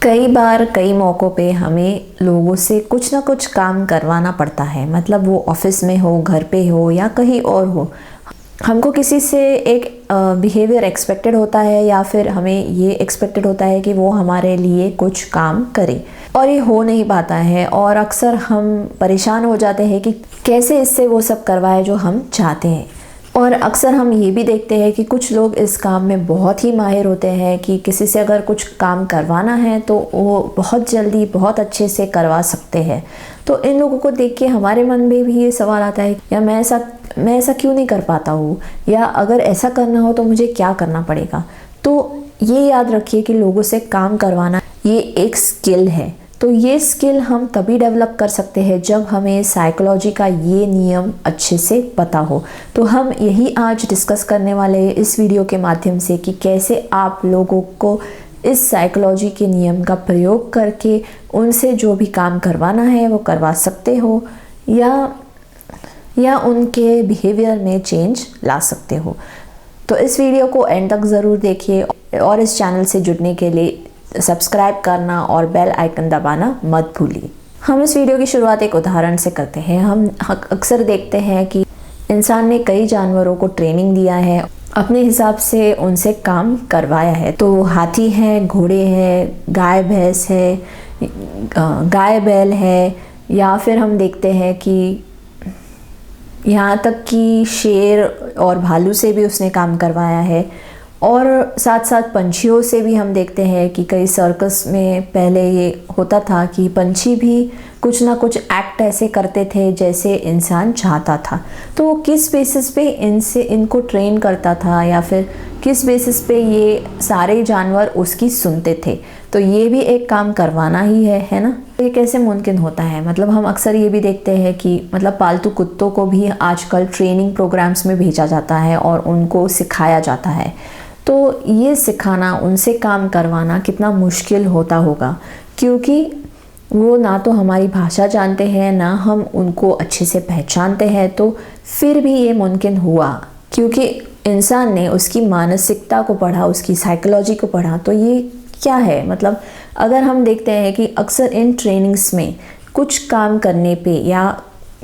कई बार कई मौक़ों पे हमें लोगों से कुछ ना कुछ काम करवाना पड़ता है। मतलब वो ऑफिस में हो, घर पे हो या कहीं और हो, हमको किसी से एक बिहेवियर एक्सपेक्टेड होता है या फिर हमें ये एक्सपेक्टेड होता है कि वो हमारे लिए कुछ काम करे और ये हो नहीं पाता है और अक्सर हम परेशान हो जाते हैं कि कैसे इससे वो सब करवाए जो हम चाहते हैं। और अक्सर हम ये भी देखते हैं कि कुछ लोग इस काम में बहुत ही माहिर होते हैं कि किसी से अगर कुछ काम करवाना है तो वो बहुत जल्दी बहुत अच्छे से करवा सकते हैं। तो इन लोगों को देख के हमारे मन में भी ये सवाल आता है, या मैं ऐसा क्यों नहीं कर पाता हूँ, या अगर ऐसा करना हो तो मुझे क्या करना पड़ेगा। तो ये याद रखिए कि लोगों से काम करवाना ये एक स्किल है। तो ये स्किल हम तभी डेवलप कर सकते हैं जब हमें साइकोलॉजी का ये नियम अच्छे से पता हो। तो हम यही आज डिस्कस करने वाले हैं इस वीडियो के माध्यम से कि कैसे आप लोगों को इस साइकोलॉजी के नियम का प्रयोग करके उनसे जो भी काम करवाना है वो करवा सकते हो या उनके बिहेवियर में चेंज ला सकते हो। तो इस वीडियो को एंड तक ज़रूर देखिए और इस चैनल से जुड़ने के लिए सब्सक्राइब करना और बेल आइकन दबाना मत भूलिए। हम इस वीडियो की शुरुआत एक उदाहरण से करते हैं। हम अक्सर देखते हैं कि इंसान ने कई जानवरों को ट्रेनिंग दिया है, अपने हिसाब से उनसे काम करवाया है। तो हाथी है, घोड़े हैं, गाय भैंस है, गाय बैल है, या फिर हम देखते हैं कि यहाँ तक कि शेर और भालू से भी उसने काम करवाया है। और साथ साथ पंछियों से भी हम देखते हैं कि कई सर्कस में पहले ये होता था कि पंछी भी कुछ ना कुछ एक्ट ऐसे करते थे जैसे इंसान चाहता था। तो वो किस बेसिस पे इनको ट्रेन करता था या फिर किस बेसिस पे ये सारे जानवर उसकी सुनते थे। तो ये भी एक काम करवाना ही है ना। ये कैसे मुमकिन होता है? मतलब हम अक्सर ये भी देखते हैं कि मतलब पालतू कुत्तों को भी आजकल ट्रेनिंग प्रोग्राम्स में भेजा जाता है और उनको सिखाया जाता है। तो ये सिखाना, उनसे काम करवाना कितना मुश्किल होता होगा, क्योंकि वो ना तो हमारी भाषा जानते हैं ना हम उनको अच्छे से पहचानते हैं। तो फिर भी ये मुमकिन हुआ क्योंकि इंसान ने उसकी मानसिकता को पढ़ा, उसकी साइकोलॉजी को पढ़ा। तो ये क्या है? मतलब अगर हम देखते हैं कि अक्सर इन ट्रेनिंग्स में कुछ काम करने पे या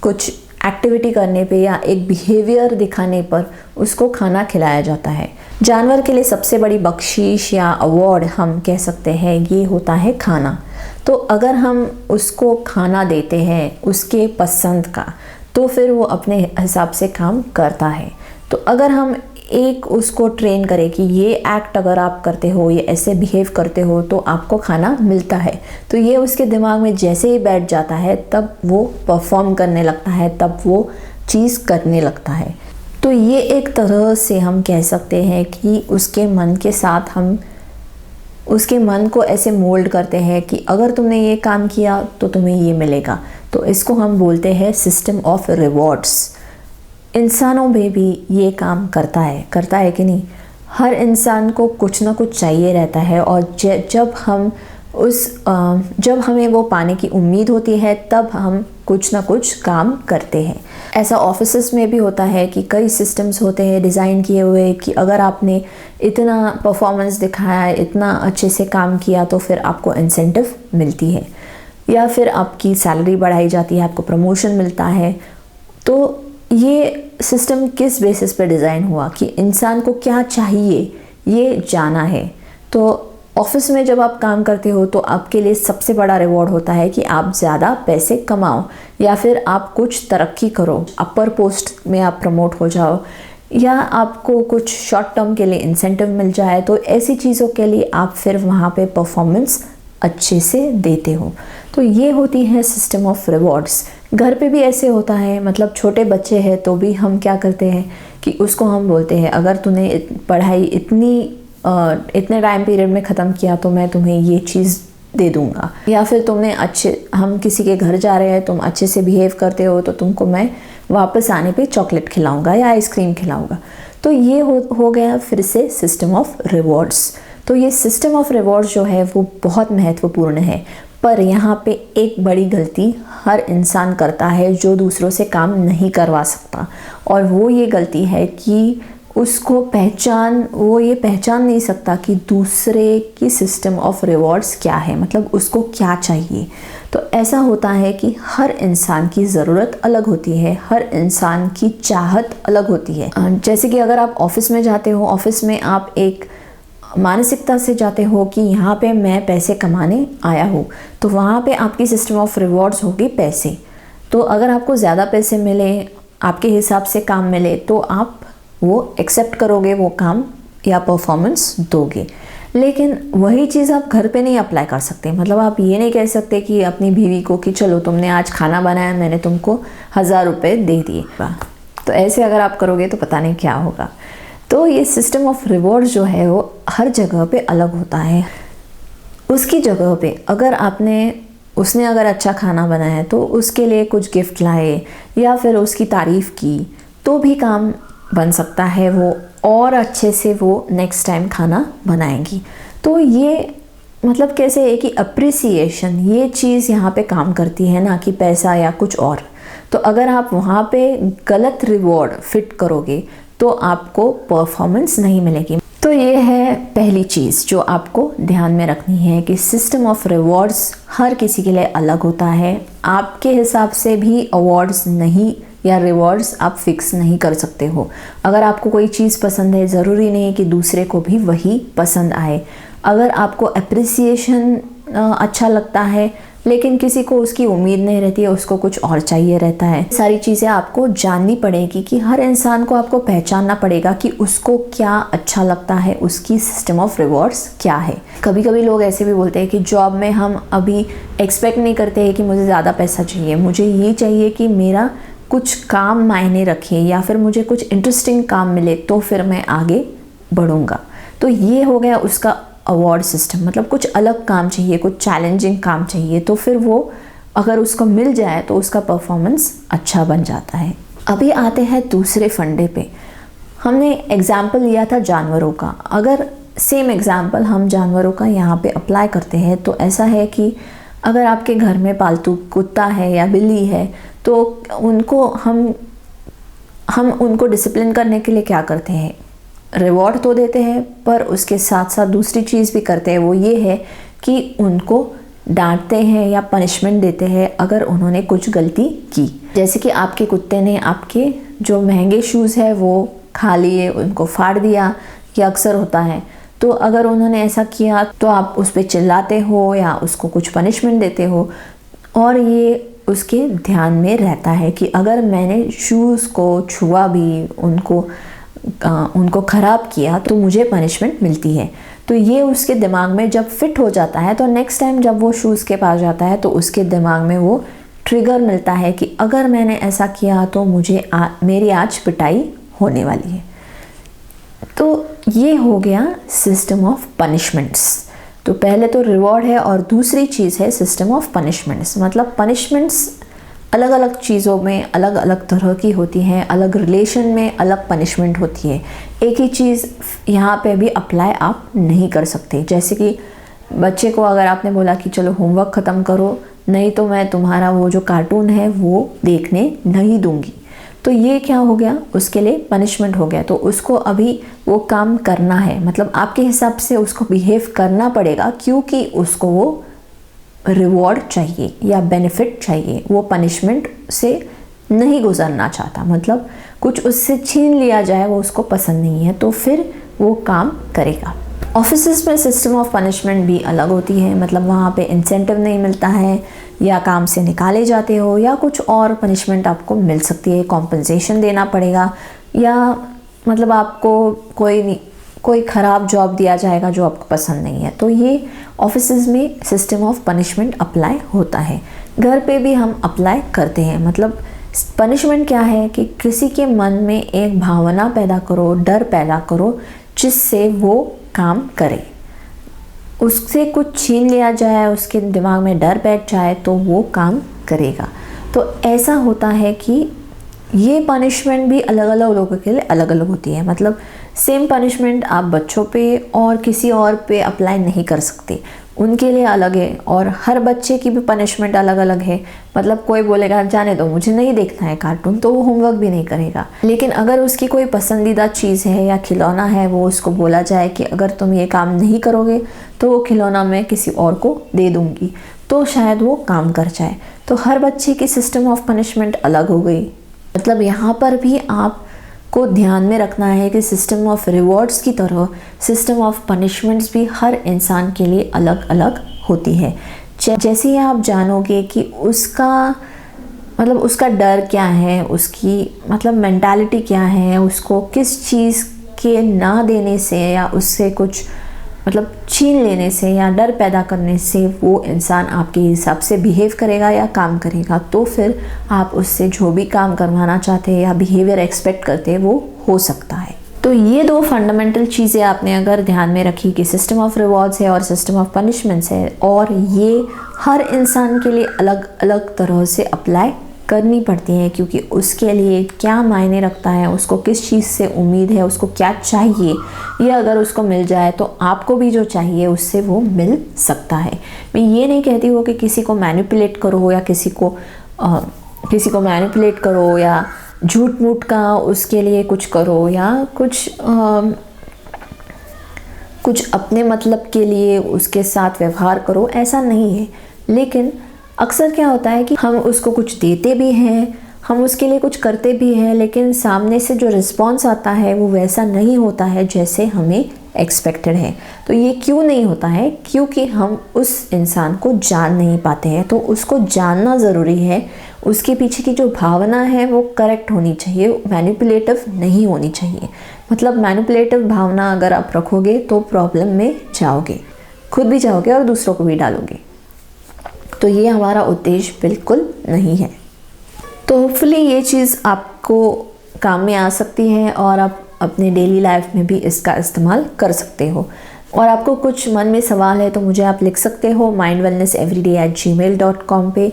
कुछ एक्टिविटी करने पे या एक बिहेवियर दिखाने पर उसको खाना खिलाया जाता है। जानवर के लिए सबसे बड़ी बख्शीश या अवार्ड हम कह सकते हैं ये होता है खाना। तो अगर हम उसको खाना देते हैं उसके पसंद का, तो फिर वो अपने हिसाब से काम करता है। तो अगर हम एक उसको ट्रेन करें कि ये एक्ट अगर आप करते हो, ये ऐसे बिहेव करते हो तो आपको खाना मिलता है, तो ये उसके दिमाग में जैसे ही बैठ जाता है तब वो परफॉर्म करने लगता है, तब वो चीज़ करने लगता है। तो ये एक तरह से हम कह सकते हैं कि उसके मन के साथ हम उसके मन को ऐसे मोल्ड करते हैं कि अगर तुमने ये काम किया तो तुम्हें ये मिलेगा। तो इसको हम बोलते हैं सिस्टम ऑफ रिवॉर्ड्स। इंसानों में भी ये काम करता है कि नहीं? हर इंसान को कुछ ना कुछ चाहिए रहता है और जब हमें वो पाने की उम्मीद होती है तब हम कुछ ना कुछ काम करते हैं। ऐसा ऑफिसेस में भी होता है कि कई सिस्टम्स होते हैं डिज़ाइन किए हुए कि अगर आपने इतना परफॉर्मेंस दिखाया, इतना अच्छे से काम किया तो फिर आपको इंसेंटिव मिलती है या फिर आपकी सैलरी बढ़ाई जाती है, आपको प्रमोशन मिलता है। तो ये सिस्टम किस बेसिस पर डिज़ाइन हुआ कि इंसान को क्या चाहिए ये जाना है। तो ऑफिस में जब आप काम करते हो तो आपके लिए सबसे बड़ा रिवॉर्ड होता है कि आप ज़्यादा पैसे कमाओ या फिर आप कुछ तरक्की करो, अपर पोस्ट में आप प्रमोट हो जाओ, या आपको कुछ शॉर्ट टर्म के लिए इंसेंटिव मिल जाए। तो ऐसी चीज़ों के लिए आप फिर वहाँ पे परफॉर्मेंस अच्छे से देते हो। तो ये होती है सिस्टम ऑफ रिवॉर्ड्स। घर पे भी ऐसे होता है। मतलब छोटे बच्चे हैं तो भी हम क्या करते हैं कि उसको हम बोलते हैं अगर तूने पढ़ाई इतने टाइम पीरियड में ख़त्म किया तो मैं तुम्हें ये चीज़ दे दूँगा, या फिर हम किसी के घर जा रहे हैं, तुम अच्छे से बिहेव करते हो तो तुमको मैं वापस आने पे चॉकलेट खिलाऊँगा या आइसक्रीम खिलाऊँगा। तो ये हो गया फिर से सिस्टम ऑफ रिवॉर्ड्स। तो ये सिस्टम ऑफ रिवॉर्ड्स जो है वो बहुत महत्वपूर्ण है। पर यहाँ पे एक बड़ी गलती हर इंसान करता है जो दूसरों से काम नहीं करवा सकता, और वो ये गलती है कि वो ये पहचान नहीं सकता कि दूसरे की सिस्टम ऑफ रिवॉर्ड्स क्या है, मतलब उसको क्या चाहिए। तो ऐसा होता है कि हर इंसान की ज़रूरत अलग होती है, हर इंसान की चाहत अलग होती है। जैसे कि अगर आप ऑफिस में जाते हो, ऑफिस में आप एक मानसिकता से जाते हो कि यहाँ पे मैं पैसे कमाने आया हूँ, तो वहाँ पे आपकी सिस्टम ऑफ रिवॉर्ड्स होगी पैसे। तो अगर आपको ज़्यादा पैसे मिले, आपके हिसाब से काम मिले, तो आप वो एक्सेप्ट करोगे, वो काम या परफॉर्मेंस दोगे। लेकिन वही चीज़ आप घर पे नहीं अप्लाई कर सकते। मतलब आप ये नहीं कह सकते कि अपनी बीवी को कि चलो तुमने आज खाना बनाया, मैंने तुमको 1000 रुपये दे दिए। तो ऐसे अगर आप करोगे तो पता नहीं क्या होगा। तो ये सिस्टम ऑफ रिवॉर्ड जो है वो हर जगह पे अलग होता है। उसकी जगह पे अगर उसने अगर अच्छा खाना बनाया तो उसके लिए कुछ गिफ्ट लाए या फिर उसकी तारीफ़ की, तो भी काम बन सकता है वो, और अच्छे से वो नेक्स्ट टाइम खाना बनाएंगी। तो ये मतलब कैसे है कि अप्रिसिएशन, ये चीज़ यहाँ पे काम करती है ना कि पैसा या कुछ और। तो अगर आप वहाँ पे गलत रिवॉर्ड फिट करोगे तो आपको परफॉर्मेंस नहीं मिलेगी। तो ये है पहली चीज़ जो आपको ध्यान में रखनी है कि सिस्टम ऑफ रिवॉर्ड्स हर किसी के लिए अलग होता है। आपके हिसाब से भी अवार्ड्स नहीं या रिवॉर्ड्स आप फिक्स नहीं कर सकते हो। अगर आपको कोई चीज़ पसंद है, ज़रूरी नहीं है कि दूसरे को भी वही पसंद आए। अगर आपको अप्रिसिएशन अच्छा लगता है लेकिन किसी को उसकी उम्मीद नहीं रहती है, उसको कुछ और चाहिए रहता है। सारी चीज़ें आपको जाननी पड़ेगी कि हर इंसान को आपको पहचानना पड़ेगा कि उसको क्या अच्छा लगता है, उसकी सिस्टम ऑफ रिवॉर्ड्स क्या है। कभी कभी लोग ऐसे भी बोलते हैं कि जॉब में हम अभी एक्सपेक्ट नहीं करते हैं कि मुझे ज़्यादा पैसा चाहिए, मुझे ये चाहिए कि मेरा कुछ काम मायने रखे या फिर मुझे कुछ इंटरेस्टिंग काम मिले तो फिर मैं आगे बढ़ूँगा। तो ये हो गया उसका अवार्ड सिस्टम। मतलब कुछ अलग काम चाहिए, कुछ चैलेंजिंग काम चाहिए, तो फिर वो अगर उसको मिल जाए तो उसका परफॉर्मेंस अच्छा बन जाता है। अभी आते हैं दूसरे फंडे पे। हमने एग्जाम्पल लिया था जानवरों का। अगर सेम एग्जाम्पल हम जानवरों का यहाँ पे अप्लाई करते हैं तो ऐसा है कि अगर आपके घर में पालतू कुत्ता है या बिल्ली है तो उनको हम उनको डिसिप्लिन करने के लिए क्या करते हैं, रिवॉर्ड तो देते हैं, पर उसके साथ साथ दूसरी चीज़ भी करते हैं। वो ये है कि उनको डांटते हैं या पनिशमेंट देते हैं अगर उन्होंने कुछ गलती की। जैसे कि आपके कुत्ते ने आपके जो महंगे शूज़ है वो खा लिए, उनको फाड़ दिया, ये अक्सर होता है। तो अगर उन्होंने ऐसा किया तो आप उस पर चिल्लाते हो या उसको कुछ पनिशमेंट देते हो, और ये उसके ध्यान में रहता है कि अगर मैंने शूज़ को छुआ भी, उनको ख़राब किया तो मुझे पनिशमेंट मिलती है। तो ये उसके दिमाग में जब फिट हो जाता है तो नेक्स्ट टाइम जब वो शूज़ के पास जाता है तो उसके दिमाग में वो ट्रिगर मिलता है कि अगर मैंने ऐसा किया तो मेरी आज पिटाई होने वाली है। तो ये हो गया सिस्टम ऑफ पनिशमेंट्स। तो पहले तो रिवॉर्ड है और दूसरी चीज़ है सिस्टम ऑफ पनिशमेंट्स। मतलब पनिशमेंट्स अलग अलग चीज़ों में अलग अलग तरह की होती हैं, अलग रिलेशन में अलग पनिशमेंट होती है। एक ही चीज़ यहाँ पे भी अप्लाई आप नहीं कर सकते। जैसे कि बच्चे को अगर आपने बोला कि चलो होमवर्क ख़त्म करो, नहीं तो मैं तुम्हारा वो जो कार्टून है वो देखने नहीं दूँगी, तो ये क्या हो गया, उसके लिए पनिशमेंट हो गया। तो उसको अभी वो काम करना है, मतलब आपके हिसाब से उसको बिहेव करना पड़ेगा, क्योंकि उसको वो रिवॉर्ड चाहिए या बेनिफिट चाहिए। वो पनिशमेंट से नहीं गुजरना चाहता, मतलब कुछ उससे छीन लिया जाए वो उसको पसंद नहीं है, तो फिर वो काम करेगा। ऑफिसेस में सिस्टम ऑफ पनिशमेंट भी अलग होती है। मतलब वहाँ पे इंसेंटिव नहीं मिलता है, या काम से निकाले जाते हो, या कुछ और पनिशमेंट आपको मिल सकती है, कॉम्पनसेशन देना पड़ेगा, या मतलब आपको कोई ख़राब जॉब दिया जाएगा जो आपको पसंद नहीं है। तो ये ऑफिसेज में सिस्टम ऑफ पनिशमेंट अप्लाई होता है। घर पे भी हम अप्लाई करते हैं। मतलब पनिशमेंट क्या है कि किसी के मन में एक भावना पैदा करो, डर पैदा करो, जिससे वो काम करे। उससे कुछ छीन लिया जाए, उसके दिमाग में डर बैठ जाए तो वो काम करेगा। तो ऐसा होता है कि ये पनिशमेंट भी अलग अलग लोगों के लिए अलग अलग होती है। मतलब सेम पनिशमेंट आप बच्चों पे और किसी और पे अप्लाई नहीं कर सकते, उनके लिए अलग है और हर बच्चे की भी पनिशमेंट अलग अलग है। मतलब कोई बोलेगा जाने दो मुझे नहीं देखना है कार्टून, तो वो होमवर्क भी नहीं करेगा। लेकिन अगर उसकी कोई पसंदीदा चीज़ है या खिलौना है, वो उसको बोला जाए कि अगर तुम ये काम नहीं करोगे तो वो खिलौना मैं किसी और को दे दूँगी, तो शायद वो काम कर जाए। तो हर बच्चे की सिस्टम ऑफ पनिशमेंट अलग हो गई। मतलब यहाँ पर भी आपको ध्यान में रखना है कि सिस्टम ऑफ रिवॉर्ड्स की तरह सिस्टम ऑफ पनिशमेंट्स भी हर इंसान के लिए अलग अलग होती है। जैसे ही आप जानोगे कि उसका डर क्या है, उसकी मतलब मेंटालिटी क्या है, उसको किस चीज़ के ना देने से या उससे कुछ मतलब छीन लेने से या डर पैदा करने से वो इंसान आपके हिसाब से बिहेव करेगा या काम करेगा, तो फिर आप उससे जो भी काम करवाना चाहते हैं या बिहेवियर एक्सपेक्ट करते हैं वो हो सकता है। तो ये दो फंडामेंटल चीज़ें आपने अगर ध्यान में रखी कि सिस्टम ऑफ रिवॉर्ड्स है और सिस्टम ऑफ पनिशमेंट्स है, और ये हर इंसान के लिए अलग अलग तरह से अप्लाई करनी पड़ती हैं, क्योंकि उसके लिए क्या मायने रखता है, उसको किस चीज़ से उम्मीद है, उसको क्या चाहिए, ये अगर उसको मिल जाए तो आपको भी जो चाहिए उससे वो मिल सकता है। मैं ये नहीं कहती हूँ कि किसी को मैनिपुलेट करो या किसी को मैनिपुलेट करो या झूठ मूठ का उसके लिए कुछ करो या कुछ अपने मतलब के लिए उसके साथ व्यवहार करो, ऐसा नहीं है। लेकिन अक्सर क्या होता है कि हम उसको कुछ देते भी हैं, हम उसके लिए कुछ करते भी हैं, लेकिन सामने से जो रिस्पॉन्स आता है वो वैसा नहीं होता है जैसे हमें एक्सपेक्टेड है। तो ये क्यों नहीं होता है? क्योंकि हम उस इंसान को जान नहीं पाते हैं। तो उसको जानना ज़रूरी है, उसके पीछे की जो भावना है वो करेक्ट होनी चाहिए, मैनिपुलेटिव नहीं होनी चाहिए। मतलब मैनिपुलेटिव भावना अगर आप रखोगे तो प्रॉब्लम में जाओगे, खुद भी जाओगे और दूसरों को भी डालोगे। तो ये हमारा उद्देश्य बिल्कुल नहीं है। तो होपफुली ये चीज़ आपको काम में आ सकती है और आप अपने डेली लाइफ में भी इसका इस्तेमाल कर सकते हो। और आपको कुछ मन में सवाल है तो मुझे आप लिख सकते हो mindwellnesseveryday@gmail.com पे।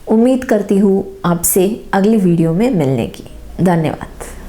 उम्मीद करती हूँ आपसे अगली वीडियो में मिलने की। धन्यवाद।